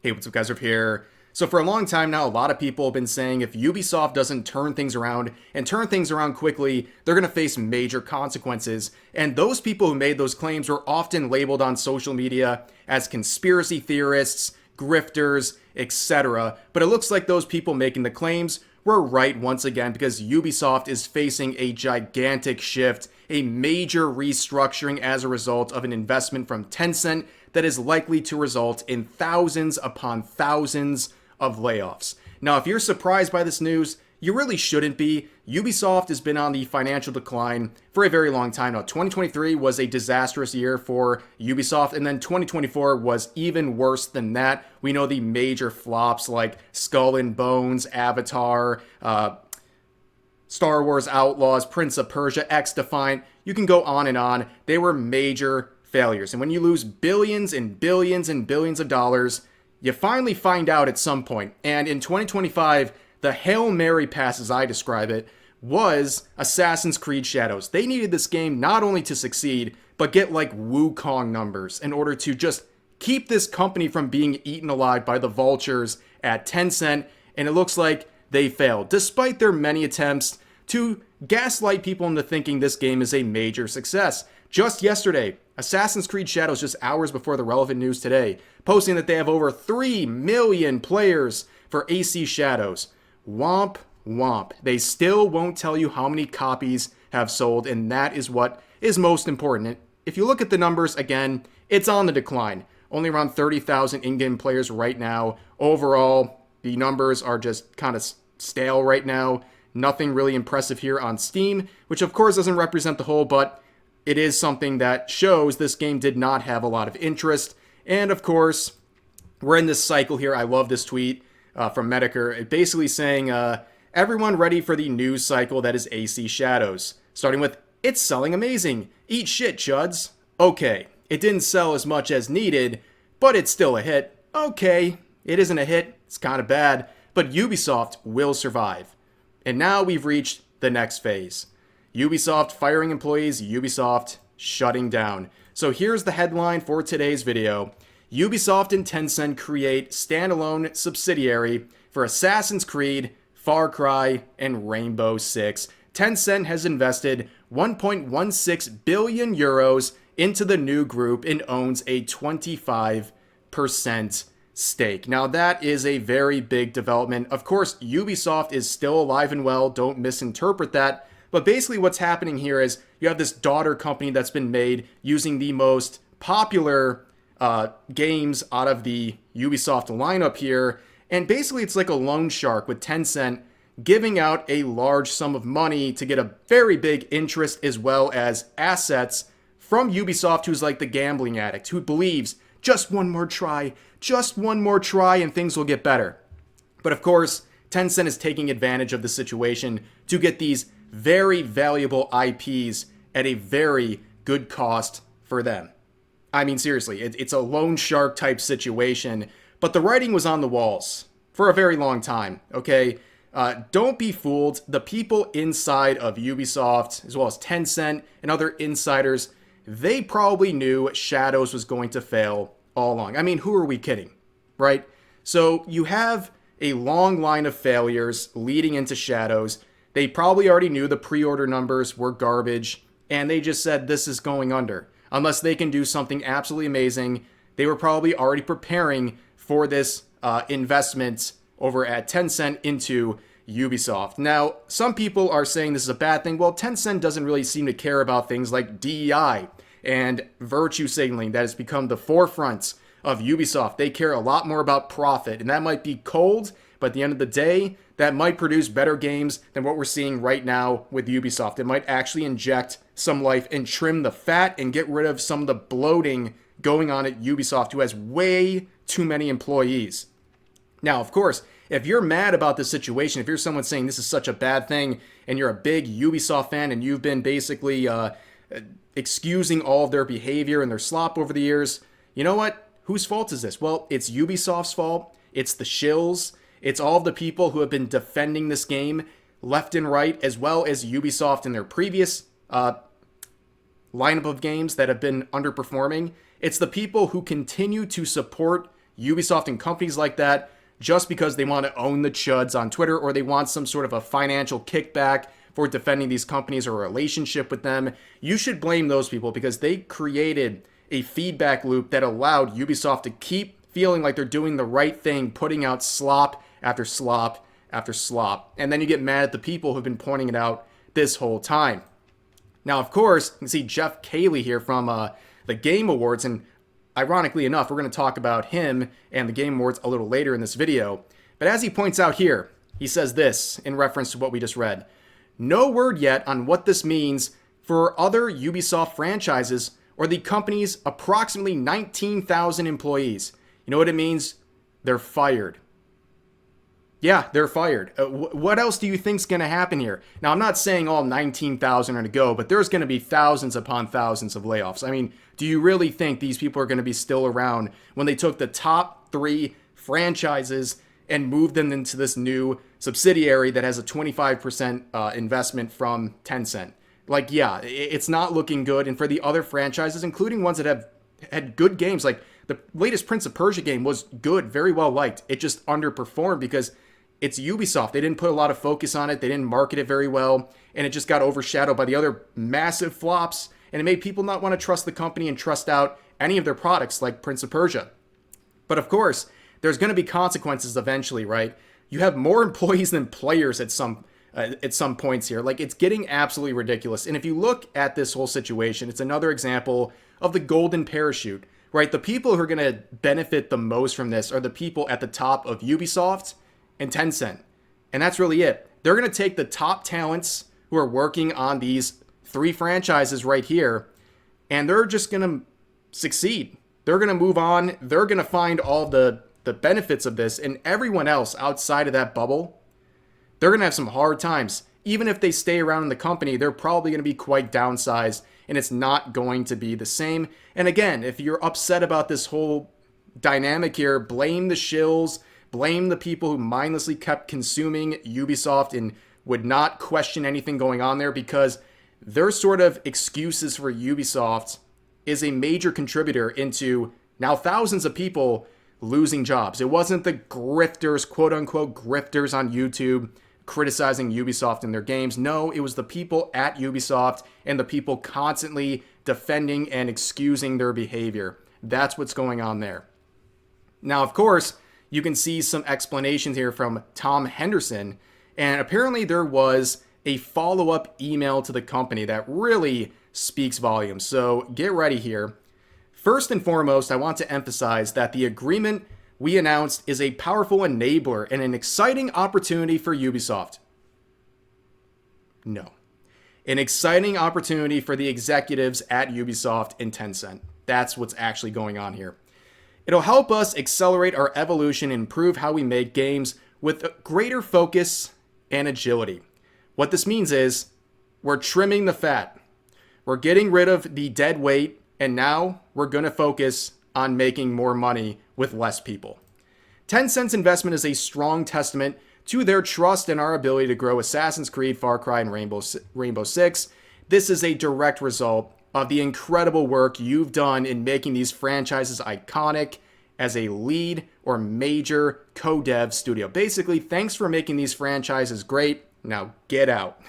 Hey, what's up, guys? Up here. So for a long time now, a lot of people have been saying if Ubisoft doesn't turn things around and turn things around quickly, they're going to face major consequences. And those people who made those claims were often labeled on social media as conspiracy theorists, grifters, etc. But it looks like those people making the claims were right once again, because Ubisoft is facing a gigantic shift, a major restructuring as a result of an investment from Tencent that is likely to result in thousands upon thousands of layoffs. Now, if you're surprised by this news, you really shouldn't be. Ubisoft has been on the financial decline for a very long time now. 2023 was a disastrous year for Ubisoft, and then 2024 was even worse than that. We know the major flops like Skull and Bones, Avatar, Star Wars Outlaws, Prince of Persia, X-Defiant. You can go on and on. They were major failures. And when you lose billions and billions and billions of dollars, you finally find out at some point. And in 2025, the Hail Mary pass, as I describe it, was Assassin's Creed Shadows. They needed this game not only to succeed, but get like Wukong numbers in order to just keep this company from being eaten alive by the vultures at Tencent. And it looks like they failed, despite their many attempts to gaslight people into thinking this game is a major success. Just yesterday, Assassin's Creed Shadows, just hours before the relevant news today, posting that they have over 3 million players for AC Shadows. Womp womp. They still won't tell you how many copies have sold, and that is what is most important. If you look at the numbers, again, it's on the decline. Only around 30,000 in-game players right now. Overall, the numbers are just kind of stale right now. Nothing really impressive here on Steam, which of course doesn't represent the whole, but it is something that shows this game did not have a lot of interest. And of course, we're in this cycle here. I love this tweet from Mediker, basically saying, everyone ready for the news cycle that is AC Shadows. Starting with, it's selling amazing. Eat shit, chuds. Okay, it didn't sell as much as needed, but it's still a hit. Okay, it isn't a hit. It's kind of bad, but Ubisoft will survive. And now we've reached the next phase. Ubisoft firing employees, Ubisoft shutting down. So here's the headline for today's video. Ubisoft and Tencent create standalone subsidiary for Assassin's Creed, Far Cry, and Rainbow Six. Tencent has invested 1.16 billion euros into the new group and owns a 25% stake. Now that is a very big development. Of course, Ubisoft is still alive and well. Don't misinterpret that. But basically what's happening here is you have this daughter company that's been made using the most popular games out of the Ubisoft lineup here. And basically it's like a loan shark with Tencent giving out a large sum of money to get a very big interest as well as assets from Ubisoft, who's like the gambling addict, who believes just one more try, and things will get better. But of course, Tencent is taking advantage of the situation to get these very valuable IPs at a very good cost for them. I mean, seriously, it's a loan shark type situation, but the writing was on the walls for a very long time, okay? Don't be fooled. The people inside of Ubisoft, as well as Tencent and other insiders, they probably knew Shadows was going to fail all along. I mean, who are we kidding, right? So you have a long line of failures leading into Shadows. They probably already knew the pre-order numbers were garbage, and they just said this is going under. Unless they can do something absolutely amazing, they were probably already preparing for this investment over at Tencent into Ubisoft. Now, some people are saying this is a bad thing. Well, Tencent doesn't really seem to care about things like DEI and virtue signaling that has become the forefront of Ubisoft. They care a lot more about profit, and that might be cold, but at the end of the day, that might produce better games than what we're seeing right now with Ubisoft. It might actually inject some life and trim the fat and get rid of some of the bloating going on at Ubisoft, who has way too many employees. Now, of course, if you're mad about this situation, if you're someone saying this is such a bad thing, and you're a big Ubisoft fan, and you've been basically excusing all of their behavior and their slop over the years, you know what? Whose fault is this? Well, it's Ubisoft's fault. It's the shills. It's all of the people who have been defending this game left and right, as well as Ubisoft in their previous lineup of games that have been underperforming. It's the people who continue to support Ubisoft and companies like that just because they want to own the chuds on Twitter, or they want some sort of a financial kickback for defending these companies or a relationship with them. You should blame those people because they created a feedback loop that allowed Ubisoft to keep feeling like they're doing the right thing, putting out slop after slop after slop. And then you get mad at the people who've been pointing it out this whole time. Now, of course, you can see Jeff Cayley here from the Game Awards, and ironically enough, we're going to talk about him and the Game Awards a little later in this video. But as he points out here, he says this in reference to what we just read. No word yet on what this means for other Ubisoft franchises or the company's approximately 19,000 employees. You know what it means? They're fired. Yeah, they're fired. What else do you think's going to happen here? Now, I'm not saying all 19,000 are going to go, but there's going to be thousands upon thousands of layoffs. I mean, do you really think these people are going to be still around when they took the top 3 franchises and moved them into this new subsidiary that has a 25% investment from Tencent? Like, yeah, it's not looking good. And for the other franchises, including ones that have had good games, like the latest Prince of Persia game was good, very well liked. It just underperformed because it's Ubisoft. They didn't put a lot of focus on it. They didn't market it very well. And it just got overshadowed by the other massive flops. And it made people not want to trust the company and trust out any of their products like Prince of Persia. But of course, there's going to be consequences eventually, right? You have more employees than players at some points here. Like, it's getting absolutely ridiculous. And if you look at this whole situation, it's another example of the golden parachute, right? The people who are going to benefit the most from this are the people at the top of Ubisoft and Tencent. And that's really it. They're going to take the top talents who are working on these 3 franchises right here, and they're just going to succeed. They're going to move on. They're going to find all the benefits of this, and everyone else outside of that bubble, they're going to have some hard times. Even if they stay around in the company, they're probably going to be quite downsized, and it's not going to be the same. And again, if you're upset about this whole dynamic here, blame the shills, blame the people who mindlessly kept consuming Ubisoft and would not question anything going on there, because their sort of excuses for Ubisoft is a major contributor into now thousands of people losing jobs. It wasn't the grifters, quote unquote grifters on YouTube criticizing Ubisoft and their games. No, it was the people at Ubisoft and the people constantly defending and excusing their behavior. That's what's going on there. Now, of course, you can see some explanations here from Tom Henderson, and apparently there was a follow-up email to the company that really speaks volumes. So get ready here. First and foremost, I want to emphasize that the agreement we announced is a powerful enabler and an exciting opportunity for Ubisoft. No. An exciting opportunity for the executives at Ubisoft and Tencent. That's what's actually going on here. It'll help us accelerate our evolution and improve how we make games with greater focus and agility. What this means is we're trimming the fat. We're getting rid of the dead weight, and now we're going to focus on making more money with less people. Tencent's investment is a strong testament to their trust in our ability to grow Assassin's Creed, Far Cry, and Rainbow Six. This is a direct result of the incredible work you've done in making these franchises iconic as a lead or major co-dev studio. Basically, thanks for making these franchises great. Now get out.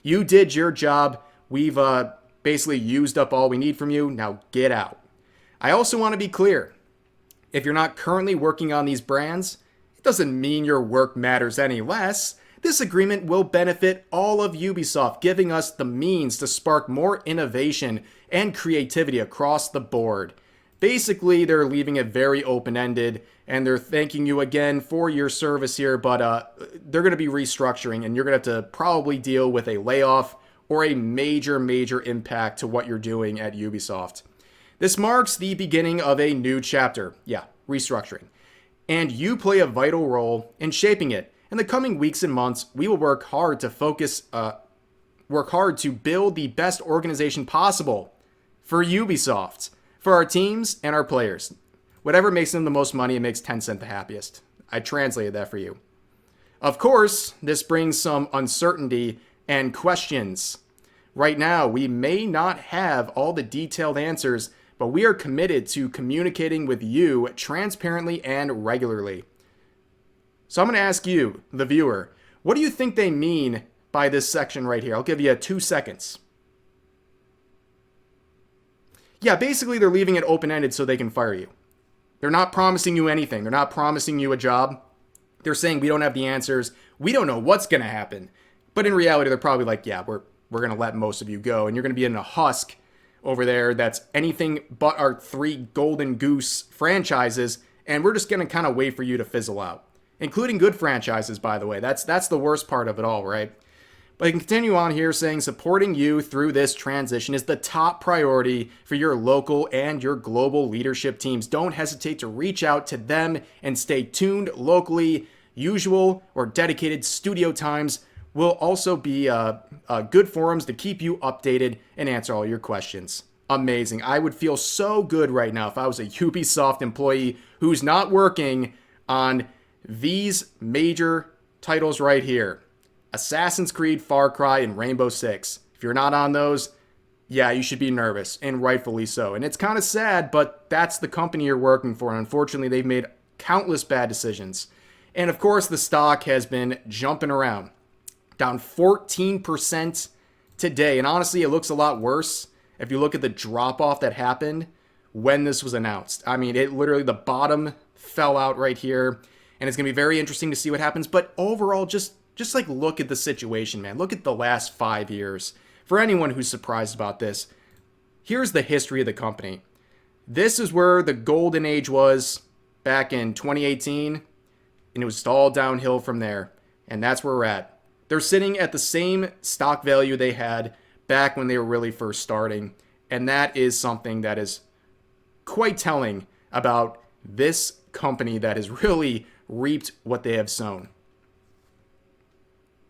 You did your job. We've basically used up all we need from you. Now get out. I also want to be clear. If you're not currently working on these brands, it doesn't mean your work matters any less. This agreement will benefit all of Ubisoft, giving us the means to spark more innovation and creativity across the board. Basically, they're leaving it very open-ended, and they're thanking you again for your service here, but they're going to be restructuring, and you're going to have to probably deal with a layoff or a major impact to what you're doing at Ubisoft. This marks the beginning of a new chapter. Yeah, restructuring. And you play a vital role in shaping it. In the coming weeks and months, we will work hard to build the best organization possible for Ubisoft, for our teams and our players. Whatever makes them the most money, it makes Tencent the happiest. I translated that for you. Of course, this brings some uncertainty and questions. Right now, we may not have all the detailed answers, but we are committed to communicating with you transparently and regularly. So I'm going to ask you, the viewer, what do you think they mean by this section right here? I'll give you 2 seconds. Yeah, basically they're leaving it open-ended so they can fire you. They're not promising you anything. They're not promising you a job. They're saying we don't have the answers. We don't know what's going to happen. But in reality, they're probably like, yeah, we're going to let most of you go. And you're going to be in a husk over there that's anything but our 3 golden goose franchises. And we're just going to kind of wait for you to fizzle out. Including good franchises, by the way. That's the worst part of it all, right? But I can continue on here saying supporting you through this transition is the top priority for your local and your global leadership teams. Don't hesitate to reach out to them and stay tuned locally. Usual or dedicated studio times will also be good forums to keep you updated and answer all your questions. Amazing. I would feel so good right now if I was a Ubisoft employee who's not working on these major titles right here. Assassin's Creed, Far Cry, and Rainbow Six. If you're not on those, yeah, you should be nervous, and rightfully so. And it's kind of sad, but that's the company you're working for, and unfortunately, they've made countless bad decisions. And of course, the stock has been jumping around, down 14% today. And honestly, it looks a lot worse if you look at the drop-off that happened when this was announced. I mean, it literally, the bottom fell out right here, and it's going to be very interesting to see what happens. But overall, just like look at the situation, man. Look at the last 5 years. For anyone who's surprised about this, here's the history of the company. This is where the golden age was back in 2018, and it was all downhill from there. And that's where we're at. They're sitting at the same stock value they had back when they were really first starting. And that is something that is quite telling about this company that has really reaped what they have sown.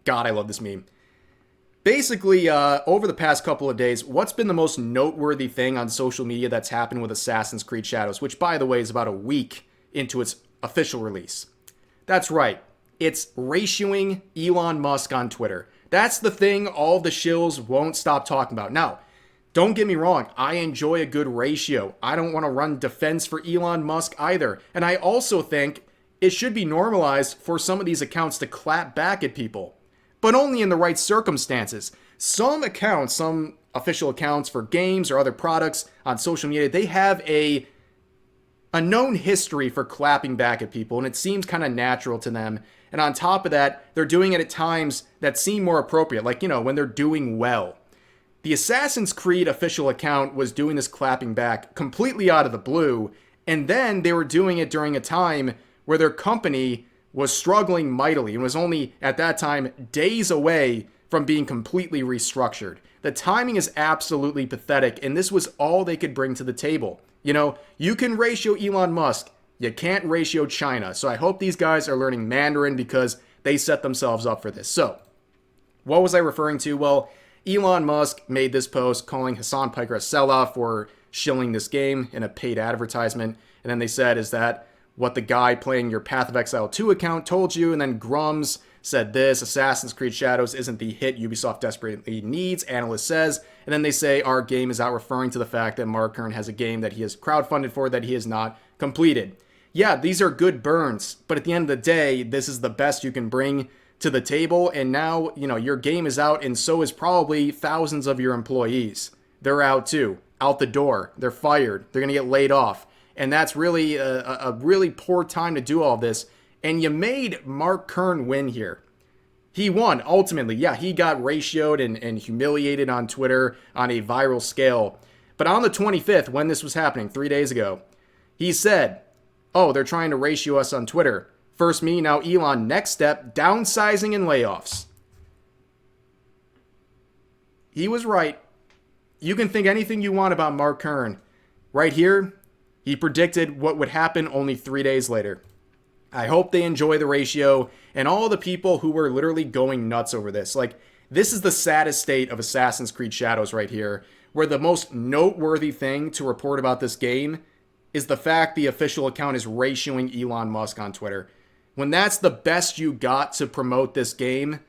God, I love this meme. Basically, over the past couple of days, what's been the most noteworthy thing on social media that's happened with Assassin's Creed Shadows, which, by the way, is about a week into its official release? That's right. It's ratioing Elon Musk on Twitter. That's the thing all the shills won't stop talking about. Now, don't get me wrong. I enjoy a good ratio. I don't want to run defense for Elon Musk either. And I also think it should be normalized for some of these accounts to clap back at people, but only in the right circumstances. Some accounts, some official accounts for games or other products on social media, they have a known history for clapping back at people, and it seems kind of natural to them. And on top of that, they're doing it at times that seem more appropriate, like, when they're doing well. The Assassin's Creed official account was doing this clapping back completely out of the blue, and then they were doing it during a time where their company was struggling mightily and was only, at that time, days away from being completely restructured. The timing is absolutely pathetic, and this was all they could bring to the table. You can ratio Elon Musk, you can't ratio China. So I hope these guys are learning Mandarin because they set themselves up for this. So, what was I referring to? Well, Elon Musk made this post calling Hassan Piker a seller for shilling this game in a paid advertisement. And then they said, is that what the guy playing your Path of Exile 2 account told you? And then Grums said this: Assassin's Creed Shadows isn't the hit Ubisoft desperately needs, analyst says. And then they say our game is out, referring to the fact that Mark Kern has a game that he has crowdfunded for that he has not completed. Yeah, these are good burns, but at the end of the day, this is the best you can bring to the table. And now, your game is out, and so is probably thousands of your employees. They're out too, out the door. They're fired. They're going to get laid off. And that's really a really poor time to do all this. And you made Mark Kern win here. He won, ultimately. Yeah, he got ratioed and humiliated on Twitter on a viral scale. But on the 25th, when this was happening, 3 days ago, he said, oh, they're trying to ratio us on Twitter. First me, now Elon. Next step, downsizing and layoffs. He was right. You can think anything you want about Mark Kern. Right here, he predicted what would happen only 3 days later. I hope they enjoy the ratio and all the people who were literally going nuts over this. This is the saddest state of Assassin's Creed Shadows right here, where the most noteworthy thing to report about this game is the fact the official account is ratioing Elon Musk on Twitter. When that's the best you got to promote this game,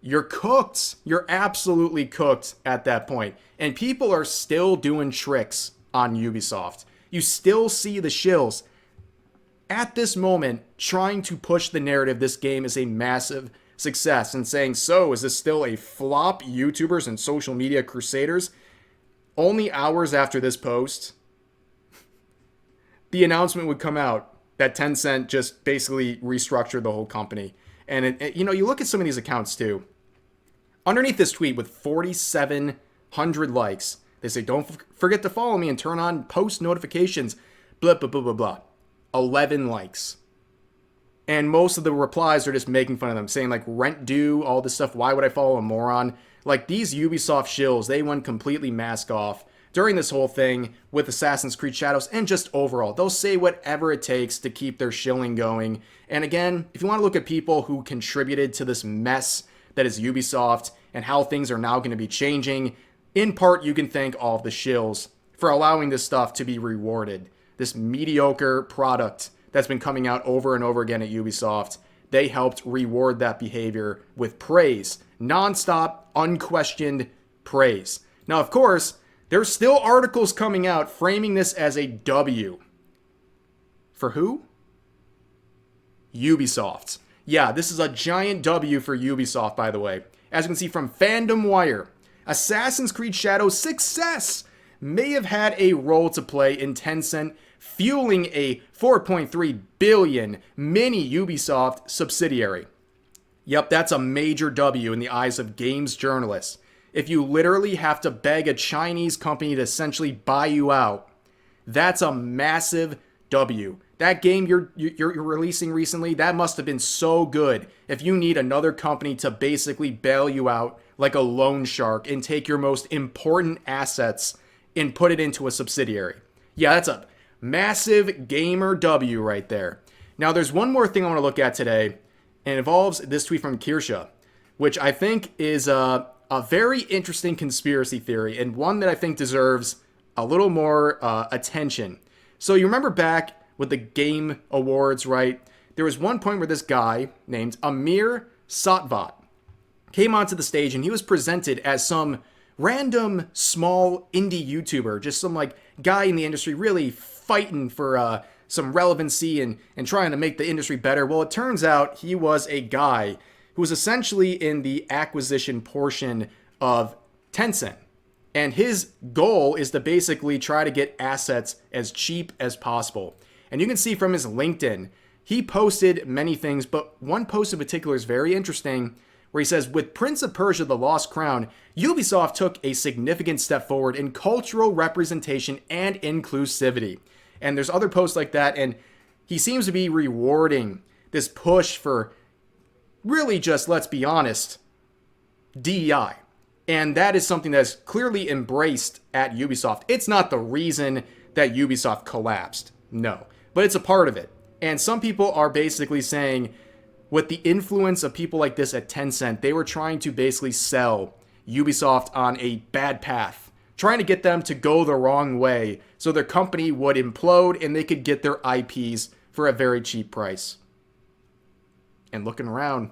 you're cooked. You're absolutely cooked at that point. And people are still doing tricks on Ubisoft. You still see the shills at this moment trying to push the narrative this game is a massive success and saying, so is this still a flop, YouTubers and social media crusaders? Only hours after this post, the announcement would come out that Tencent just basically restructured the whole company. And you look at some of these accounts too. Underneath this tweet with 4,700 likes, they say, don't forget to follow me and turn on post notifications, blah, blah, blah, blah, blah. 11 likes. And most of the replies are just making fun of them, saying like rent due, all this stuff. Why would I follow a moron? Like these Ubisoft shills, they went completely mask off during this whole thing with Assassin's Creed Shadows and just overall. They'll say whatever it takes to keep their shilling going. And again, if you want to look at people who contributed to this mess that is Ubisoft and how things are now going to be changing, in part you can thank all of the shills for allowing this stuff to be rewarded. This mediocre product that's been coming out over and over again at Ubisoft, they helped reward that behavior with praise. Non-stop, unquestioned praise. Now, of course, there's still articles coming out framing this as a W. For who? Ubisoft. Yeah, this is a giant W for Ubisoft, by the way. As you can see from Fandom Wire, Assassin's Creed Shadows' success may have had a role to play in Tencent fueling a 4.3 billion mini Ubisoft subsidiary. Yep, that's a major W in the eyes of games journalists. If you literally have to beg a Chinese company to essentially buy you out, that's a massive W. That game you're releasing recently, that must have been so good if you need another company to basically bail you out like a loan shark and take your most important assets and put it into a subsidiary. Yeah, that's a massive gamer W right there. Now, there's one more thing I want to look at today, and it involves this tweet from Kirsha, which I think is a very interesting conspiracy theory and one that I think deserves a little more attention. So you remember back with the Game Awards, right? There was one point where this guy named Amir Satvat came onto the stage and he was presented as some random small indie YouTuber, just some like guy in the industry really fighting for some relevancy and trying to make the industry better. Well, it turns out he was a guy who was essentially in the acquisition portion of Tencent. And his goal is to basically try to get assets as cheap as possible. And you can see from his LinkedIn, he posted many things, but one post in particular is very interesting, where he says, with Prince of Persia: The Lost Crown, Ubisoft took a significant step forward in cultural representation and inclusivity. And there's other posts like that, and he seems to be rewarding this push for really just, let's be honest, DEI. And that is something that's clearly embraced at Ubisoft. It's not the reason that Ubisoft collapsed, no, but it's a part of it. And some people are basically saying, with the influence of people like this at Tencent, they were trying to basically sell Ubisoft on a bad path, trying to get them to go the wrong way so their company would implode and they could get their IPs for a very cheap price. And looking around,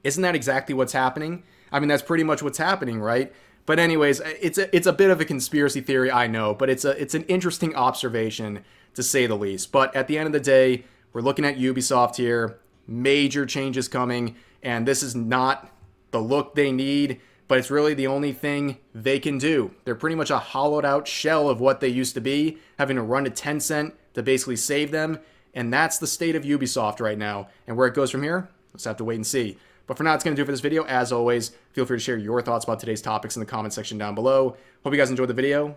isn't that exactly what's happening? I mean, that's pretty much what's happening, right? But anyways, it's a bit of a conspiracy theory, I know, but it's an interesting observation to say the least. But at the end of the day, we're looking at Ubisoft here. Major changes coming, and this is not the look they need, but it's really the only thing they can do. They're pretty much a hollowed out shell of what they used to be, having to run to Tencent to basically save them, and that's the state of Ubisoft right now. And where it goes from here, let's have to wait and see. But for now, it's going to do it for this video. As always, feel free to share your thoughts about today's topics in the comment section down below. Hope you guys enjoyed the video, and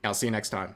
I'll see you next time.